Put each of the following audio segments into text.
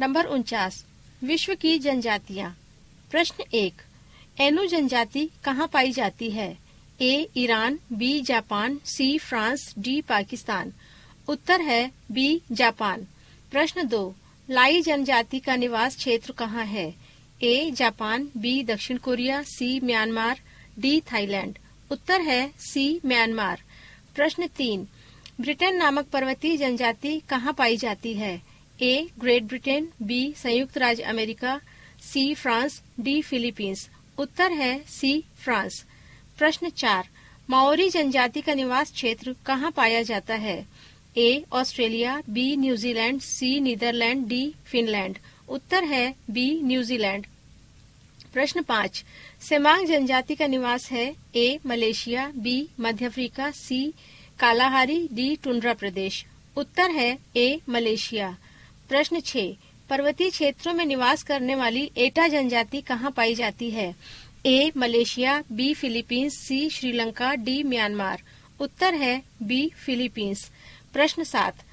Number 49, विश्व की जनजातियाँ। प्रश्न 1, एनु जनजाति कहाँ पाई जाती है? A Iran, B Japan, C France, D Pakistan. उत्तर है बी जापान। प्रश्न 2, लाई जनजाति का निवास क्षेत्र कहाँ है? ए जापान, बी दक्षिण कोरिया, सी म्यांमार, डी थाईलैंड। उत्तर है सी म्यांमार। प्रश्न 3, ब्रिटेन नामक पर्वतीय जनजाति कहाँ पाई जाती है? ए ग्रेट ब्रिटेन, बी संयुक्त राज्य America, C France, D Philippines. उत्तर है सी फ्रांस। प्रश्न 4, माओरी जनजाति का निवास क्षेत्र कहाँ पाया जाता है? A Australia, B New Zealand, C Netherland, D Finland. उत्तर है बी न्यूजीलैंड। प्रश्न 5, सेमांग जनजाति का निवास है? ए मलेशिया, बी मध्य Africa, C Kalahari, D tundra प्रदेश। उत्तर है ए मलेशिया। प्रश्न 6, पर्वतीय क्षेत्रों में निवास करने वाली एटा जनजाति कहाँ पाई जाती है? A Malaysia, B Philippines, C Sri Lanka, D Myanmar. उत्तर है बी फिलीपींस। प्रश्न 7,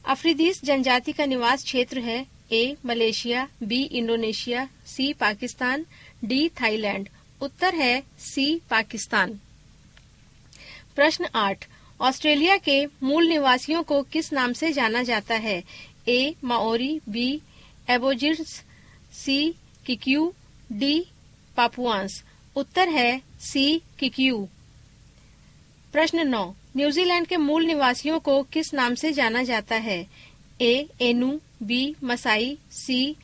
अफ्रीदीस जनजाति का निवास क्षेत्र है? A Malaysia, B Indonesia, C Pakistan, D Thailand. उत्तर है सी पाकिस्तान। प्रश्न 8, ऑस्ट्रेलिया के मूल निवासियों को किस नाम से जाना जाता है? A Maori, B Aborigines, C किक्यू, D पापुआंस। उत्तर है सी किक्यू। प्रश्न 9, न्यूजीलैंड के मूल निवासियों को किस नाम से जाना जाता है? ए एनु, बी मसाई, सी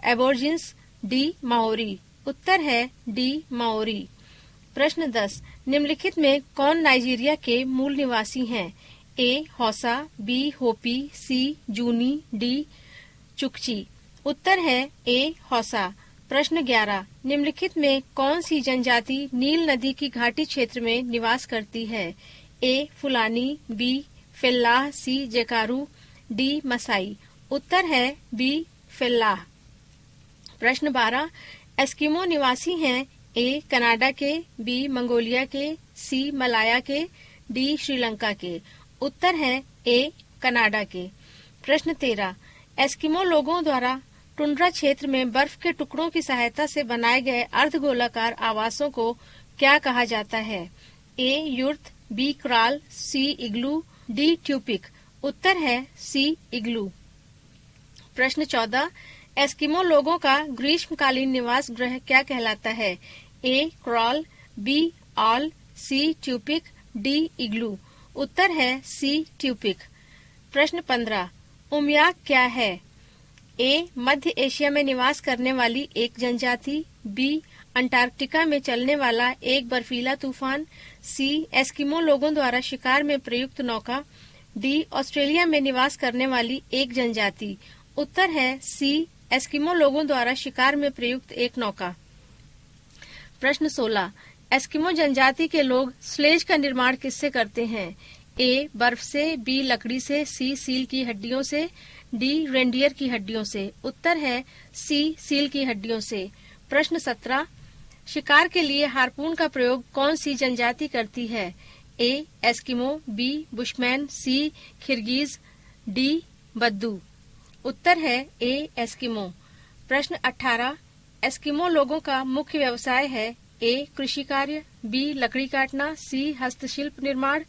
एबोरिजिन्स, डी माओरी। उत्तर है डी माओरी। प्रश्न 10, निम्नलिखित में कौन नाइजीरिया के मूल निवासी हैं? ए हौसा, बी होपी, सी जूनी, डी चुकची। उत्तर है ए हौसा। प्रश्न 11, निम्नलिखित में कौन सी जनजाति नील नदी की घाटी क्षेत्र में निवास करती है? ए फुलानी, बी फेल्लाह, सी जेकारू, डी मसाई। उत्तर है बी फेल्लाह। प्रश्न 12, एस्किमो निवासी हैं? ए कनाडा के, बी मंगोलिया के, सी मलाया के, डी श्रीलंका के। उत्तर है ए कनाडा के। प्रश्न 13, एस्किमो लोगों द्वारा टुंड्रा क्षेत्र में बर्फ के टुकड़ों की सहायता से बनाए गए अर्धगोलाकार आवासों को क्या कहा जाता है? ए युर्त, बी क्राल, सी इग्लू, डी ट्यूपिक। उत्तर है सी इग्लू। प्रश्न 14, एस्किमो लोगों का ग्रीष्मकालीन निवास गृह क्या कहलाता है? A kraal, B aul, C tupik, D igloo. उत्तर है सी ट्यूपिक। प्रश्न 15, उमयाक क्या है? ए मध्य एशिया में निवास करने वाली एक जनजाति, बी अंटार्कटिका में चलने वाला एक बर्फीला तूफान, सी एस्किमो लोगों द्वारा शिकार में प्रयुक्त नौका, डी ऑस्ट्रेलिया में निवास करने वाली एक जनजाति। उत्तर है सी एस्किमो लोगों द्वारा शिकार में प्रयुक्त एक नौका। प्रश्न 16, एस्किमो जनजाति के लोग स्लेज का निर्माण किससे करते हैं? ए बर्फ से, बी लकड़ी से, सी सील की हड्डियों से, डी रेंडियर की हड्डियों से। उत्तर है सी सील की हड्डियों से। प्रश्न 17, शिकार के लिए हार्पून का प्रयोग कौन सी जनजाति करती है? ए एस्किमो, बी बुशमैन, सी किर्गिज, डी बद्दू। उत्तर है ए एस्किमो। प्रश्न 18, एस्किमो लोगों का मुख्य व्यवसाय है? ए कृषि कार्य, बी लकड़ी काटना, सी हस्तशिल्प निर्माण,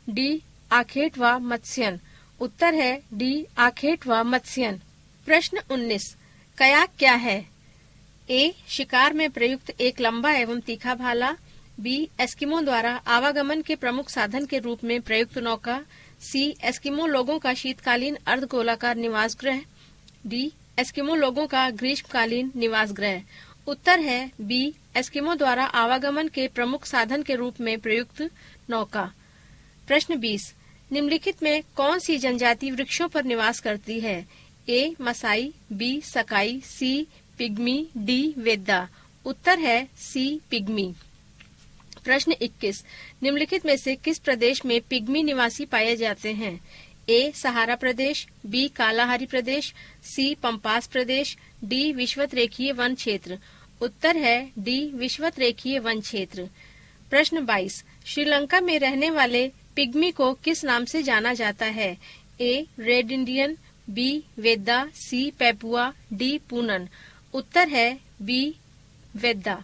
डी आखेट व मत्स्यन। उत्तर है डी आखेट व मत्स्यन। प्रश्न 19, कयाक क्या है? ए शिकार में प्रयुक्त एक लंबा एवं तीखा भाला, बी एस्किमो द्वारा आवागमन के प्रमुख साधन के रूप में प्रयुक्त नौका, सी एस्किमो लोगों का शीतकालीन अर्धगोलाकार निवास गृह, डी एस्किमो लोगों का ग्रीष्मकालीन निवास गृह। उत्तर है बी एस्किमो द्वारा आवागमन के प्रमुख साधन के रूप में प्रयुक्त नौका। प्रश्न 20, निम्नलिखित में कौन सी जनजाति वृक्षों पर निवास करती है? ए मसाई, बी सकाई, सी पिग्मी, डी वेदा। उत्तर है सी पिग्मी। प्रश्न 21, निम्नलिखित में से किस प्रदेश में पिग्मी निवासी पाए जाते हैं? ए सहारा प्रदेश, बी कालाहारी प्रदेश, सी पंपास प्रदेश, डी विषुवत रेखीय वन क्षेत्र। उत्तर है डी विषुवत रेखीय वन क्षेत्र। प्रश्न 22, श्रीलंका में रहने वाले पिग्मी को किस नाम से जाना जाता है? ए रेड इंडियन, बी वेदा, सी पेपुआ, डी पूनन। उत्तर है बी वेदा।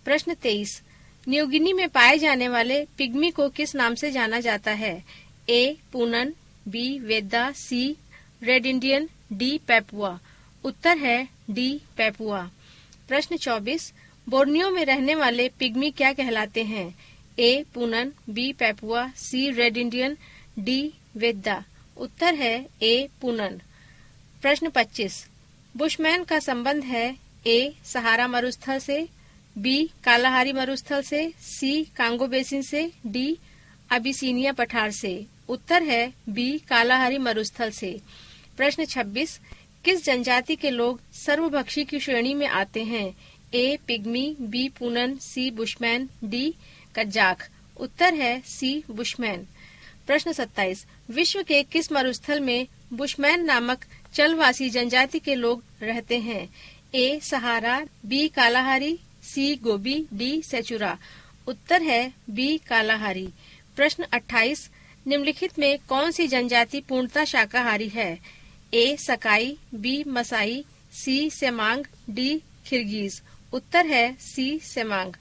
प्रश्न 23, न्यूगिनी में पाए जाने वाले पिग्मी को किस नाम से जाना जाता है? ए पूनन, बी वेदा, सी रेड इंडियन, डी पेपुआ। उत्तर है डी पेपुआ। प्रश्न 24, बोर्नियो में रहने वाले पिग्मी क्या कहलाते हैं? ए पूनन, बी पेपुआ, सी रेड इंडियन, डी वेदा। उत्तर है ए पूनन। प्रश्न 25, बुशमैन का संबंध है ए सहारा मरुस्थल से, बी कालाहारी मरुस्थल से, सी कांगो बेसिन से, डी अबिसीनिया पठार से। उत्तर है बी कालाहारी मरुस्थल से। प्रश्न 26, किस जनजाति के लोग सर्वभक्षी की श्रेणी में आते हैं? ए पिग्मी, बी पूनन, सी बुशमैन, डी कज्जाक। उत्तर है सी बुशमैन। प्रश्न 27, विश्व के किस मरुस्थल में बुशमैन नामक चलवासी जनजाति के लोग रहते हैं? ए सहारा, बी कालाहारी, सी गोबी, डी सेचुरा। उत्तर है बी कालाहारी। प्रश्न 28, निम्नलिखित में कौन सी जनजाति पूर्णतः शाकाहारी है? ए सकाई, बी मसाई, सी सेमांग, डी किर्गिज। उत्तर है सी सेमांग।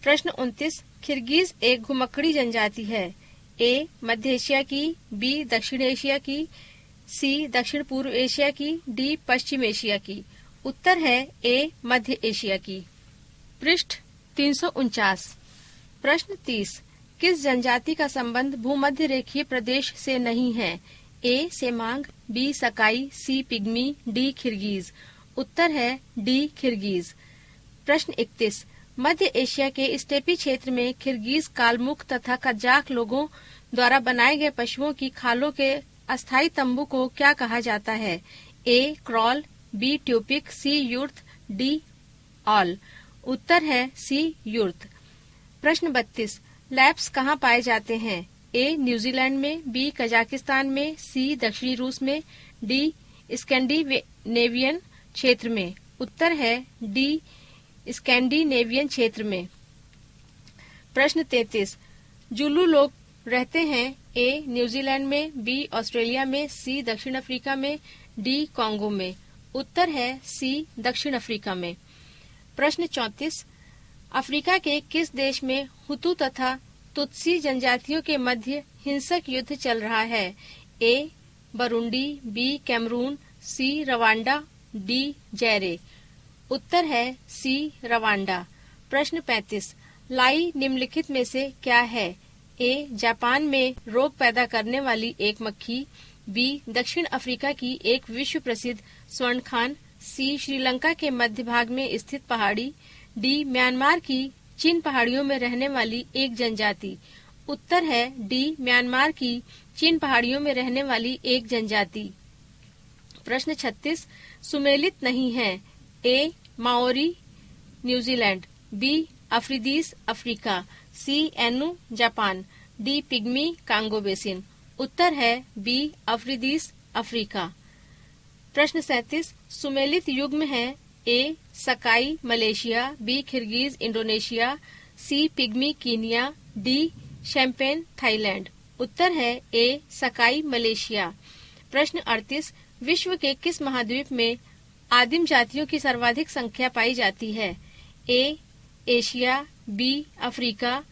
प्रश्न 29, किर्गिज एक घुमक्कड़ी जनजाति है। ए मध्य एशिया की, बी दक्षिण एशिया की, सी दक्षिण पूर्व एशिया की, डी पश्चिम एशिया की। उत्तर है ए मध्य एशिया की। पृष्ठ 349। प्रश्न 30, किस जनजाति का संबंध भूमध्य रेखीय प्रदेश से नहीं है? ए सेमांग, बी सकाई, सी पिग्मी, डी किर्गिज। उत्तर है डी किर्गिज। प्रश्न 31, मध्य एशिया के स्टेपी क्षेत्र में किर्गिज, कालमुख तथा कज्जाक लोगों द्वारा बनाए गए पशुओं की खालों के अस्थायी तंबू को क्या कहा जाता है? A kraal, B ट्यूपिक, C यूर्थ, D all. उत्तर है सी यूर्थ। प्रश्न 32, लैप्स कहाँ पाए जाते हैं? ए न्यूजीलैंड में, बी कजाकिस्तान में, सी दक्षिणी रूस में, डी स्कैंडिनेवियन क्षेत्र में। उत्तर है डी स्कैंडिनेवियन क्षेत्र में। प्रश्न 33, जुलू लोग रहते हैं ए न्यूजीलैंड में, बी ऑस्ट्रेलिया में, सी दक्षिण अफ्रीका में, डी कांगो में। उत्तर है सी दक्षिण अफ्रीका में। प्रश्न 34, अफ्रीका के किस देश में हुतू तथा तुत्सी जनजातियों के मध्य हिंसक युद्ध चल रहा है? ए बरुंडी, बी कैमरून, सी रवांडा, डी जैरे। उत्तर है सी रवांडा। प्रश्न 35, लाई निम्नलिखित में से क्या है? ए जापान में रोग पैदा करने वाली एक मक्खी, बी दक्षिण अफ्रीका की एक विश्व प्रसिद्ध स्वर्ण खान, सी श्रीलंका के मध्य भाग में स्थित पहाड़ी, डी म्यांमार की चिन पहाड़ियों में रहने वाली एक जनजाति। उत्तर है डी म्यांमार की चिन पहाड़ियों में रहने वाली एक जनजाति। प्रश्न 36, सुमेलित नहीं है। A Maori New Zealand, B Afridis Africa, C Ainu Japan, D pygmy Congo basin. उत्तर है बी अफ्रीदीस अफ्रीका। प्रश्न 37, सुमेलित युग्म है। A Sakai Malaysia, B Kirghiz Indonesia, C pygmy Kenya, D champagne Thailand. उत्तर है ए सकाई मलेशिया। प्रश्न 38, विश्व के किस महाद्वीप में आदिम जातियों की सर्वाधिक संख्या पाई जाती है? A Asia, B Africa,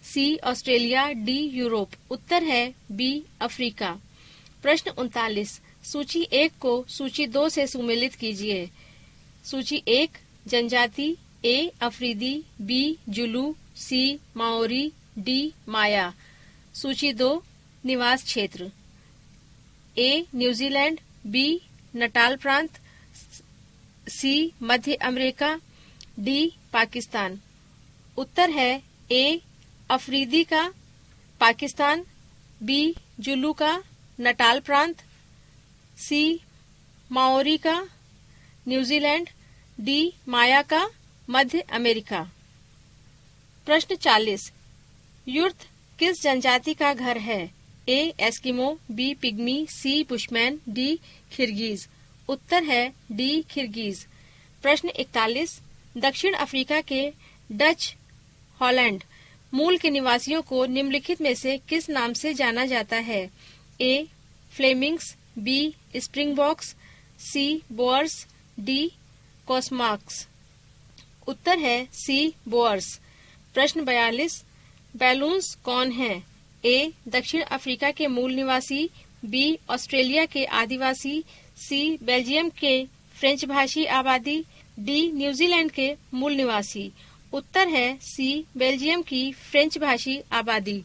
C Australia, D Europe. उत्तर है बी अफ्रीका। प्रश्न 39, सूची 1 को सूची 2 से सुमेलित कीजिए। सूची 1, जनजाति, ए अफ्रीदी, बी जुलू, सी माओरी, डी माया। सूची 2, निवास क्षेत्र, ए न्यूजीलैंड, बी नटाल प्रांत, सी मध्य अमेरिका, डी पाकिस्तान। उत्तर है ए अफरीदी का पाकिस्तान, बी जुलू का नटाल प्रांत, सी माओरी का न्यूजीलैंड, डी माया का मध्य अमेरिका। प्रश्न 40, यूर्थ किस जनजाति का घर है? ए एस्किमो, बी पिग्मी, सी बुशमैन, डी किर्गिज। उत्तर है डी किर्गिज। प्रश्न 41, दक्षिण अफ्रीका के डच हॉलैंड मूल के निवासियों को निम्नलिखित में से किस नाम से जाना जाता है? ए फ्लेमिंग्स, बी स्प्रिंगबॉक्स, सी बोअर्स, डी कॉस्मार्क्स। उत्तर है सी बोअर्स। प्रश्न 42, बैलून्स कौन है? ए दक्षिण अफ्रीका के मूल निवासी, बी ऑस्ट्रेलिया के आदिवासी, सी बेल्जियम के फ्रेंच भाषी आबादी, डी न्यूजीलैंड के मूल निवासी। उत्तर है सी बेल्जियम की फ्रेंच भाषी आबादी।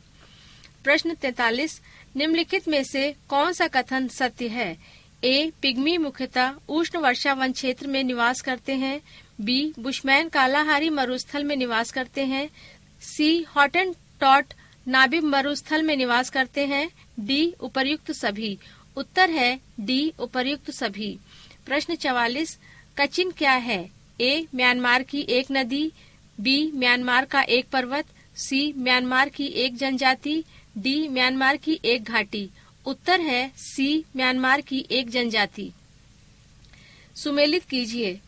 प्रश्न 43, निम्नलिखित में से कौन सा कथन सत्य है? ए पिग्मी मुख्यतः उष्ण वर्षावन क्षेत्र में निवास करते हैं, बी बुशमैन कालाहारी मरुस्थल में निवास करते हैं, सी हॉटेनटॉट नाबिब मरुस्थल में निवास करते हैं, डी उपर्युक्त सभी। उत्तर है डी उपर्युक्त सभी। प्रश्न 44, कचिन क्या है? ए म्यांमार की एक नदी, बी म्यांमार का एक पर्वत, सी म्यांमार की एक जनजाति, डी म्यांमार की एक घाटी। उत्तर है सी म्यांमार की एक जनजाति। सुमेलित कीजिए।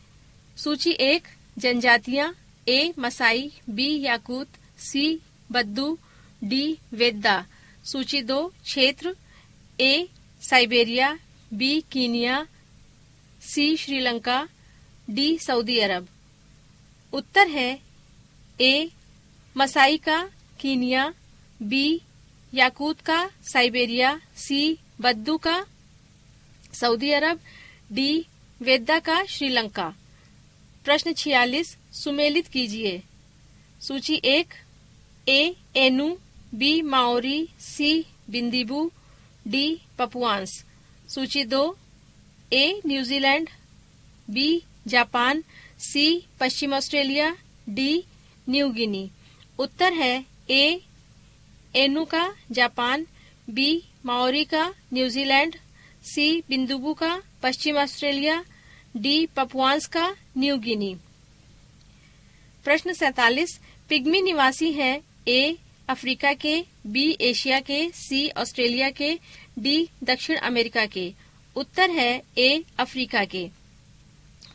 सूची 1 जनजातियां, ए मसाई, बी याकूत, सी बद्दू, डी वेद्दा। सूची 2 क्षेत्र, ए साइबेरिया, बी कीनिया, सी श्रीलंका, डी सऊदी अरब। उत्तर है ए मसाई का कीनिया, बी याकूत का साइबेरिया, सी बद्दू का सऊदी अरब, डी वेद्दा का श्रीलंका। प्रश्न 46, सुमेलित कीजिए। सूची 1 ए एनु, बी माओरी, सी बिंदीबू, डी पपुआंस। सूची 2 ए न्यूजीलैंड, बी जापान, सी पश्चिम ऑस्ट्रेलिया, डी न्यू गिनी। उत्तर है ए एनु का जापान, बी माओरी का न्यूजीलैंड, सी बिंदुबू का पश्चिम ऑस्ट्रेलिया, डी पपुआंस का न्यू गिनी। प्रश्न 47, पिग्मी निवासी हैं, ए अफ्रीका के, बी एशिया के, सी ऑस्ट्रेलिया के, डी दक्षिण अमेरिका के। उत्तर है ए अफ्रीका के।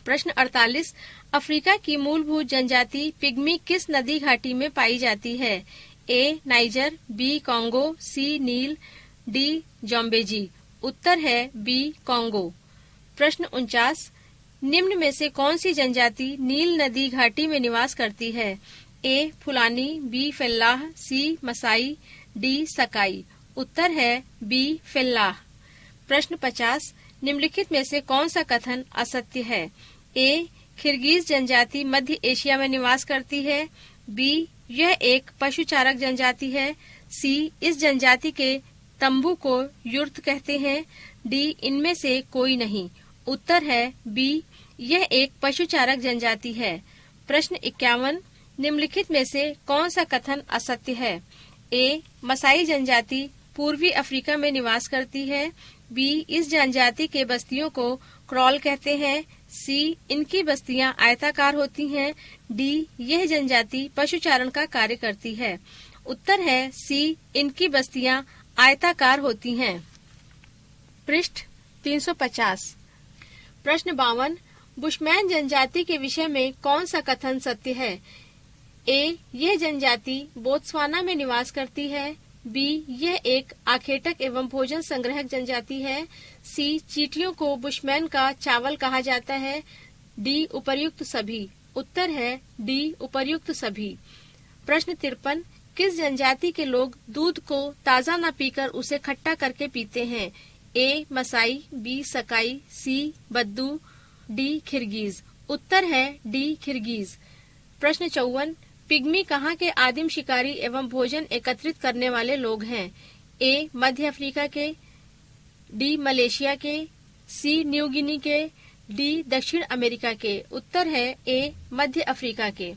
प्रश्न 48, अफ्रीका की मूलभूत जनजाति पिग्मी किस नदी घाटी में पाई जाती है? ए नाइजर, बी कांगो, सी नील, डी जॉम्बेजी। उत्तर है बी कांगो। प्रश्न 49, निम्न में से कौन सी जनजाति नील नदी घाटी में निवास करती है? ए फुलानी, बी फेल्लाह, सी मसाई, डी सकाई। उत्तर है बी फेल्लाह। प्रश्न 50, निम्नलिखित में से कौन सा कथन असत्य है? ए किर्गिज जनजाति मध्य एशिया में निवास करती है, बी यह एक पशुचारक जनजाति है, सी इस जनजाति के तंबू को युर्त कहते हैं, डी इनमें से कोई नहीं। उत्तर है बी यह एक पशुचारक जनजाति है। प्रश्न 51, निम्नलिखित में से कौन सा कथन असत्य है? ए मसाई जनजाति पूर्वी अफ्रीका में निवास करती है, बी इस जनजाति के बस्तियों को क्रॉल कहते हैं, सी इनकी बस्तियां आयताकार होती हैं, डी यह जनजाति पशुचारण का कार्य करती है। उत्तर है सी इनकी बस्तियां आयताकार होती हैं। पृष्ठ 350। प्रश्न 52, बुशमैन जनजाति के विषय में कौन सा कथन सत्य है? ए यह जनजाति बोत्सवाना में निवास करती है, बी यह एक आखेटक एवं भोजन संग्रहक जनजाति है, सी चींटियों को बुशमैन का चावल कहा जाता है, डी उपर्युक्त सभी। उत्तर है डी उपर्युक्त सभी। प्रश्न 53, किस जनजाति के लोग दूध को ताजा न पीकर उसे खट्टा करके पीते हैं? ए मसाई, बी सकाई, सी बद्दू, डी किर्गिज। उत्तर है डी किर्गिज। प्रश्न 54, पिग्मी कहाँ के आदिम शिकारी एवं भोजन एकत्रित करने वाले लोग हैं? ए मध्य अफ्रीका के, डी मलेशिया के, सी न्यू गिनी के, डी दक्षिण अमेरिका के। उत्तर है ए मध्य अफ्रीका के।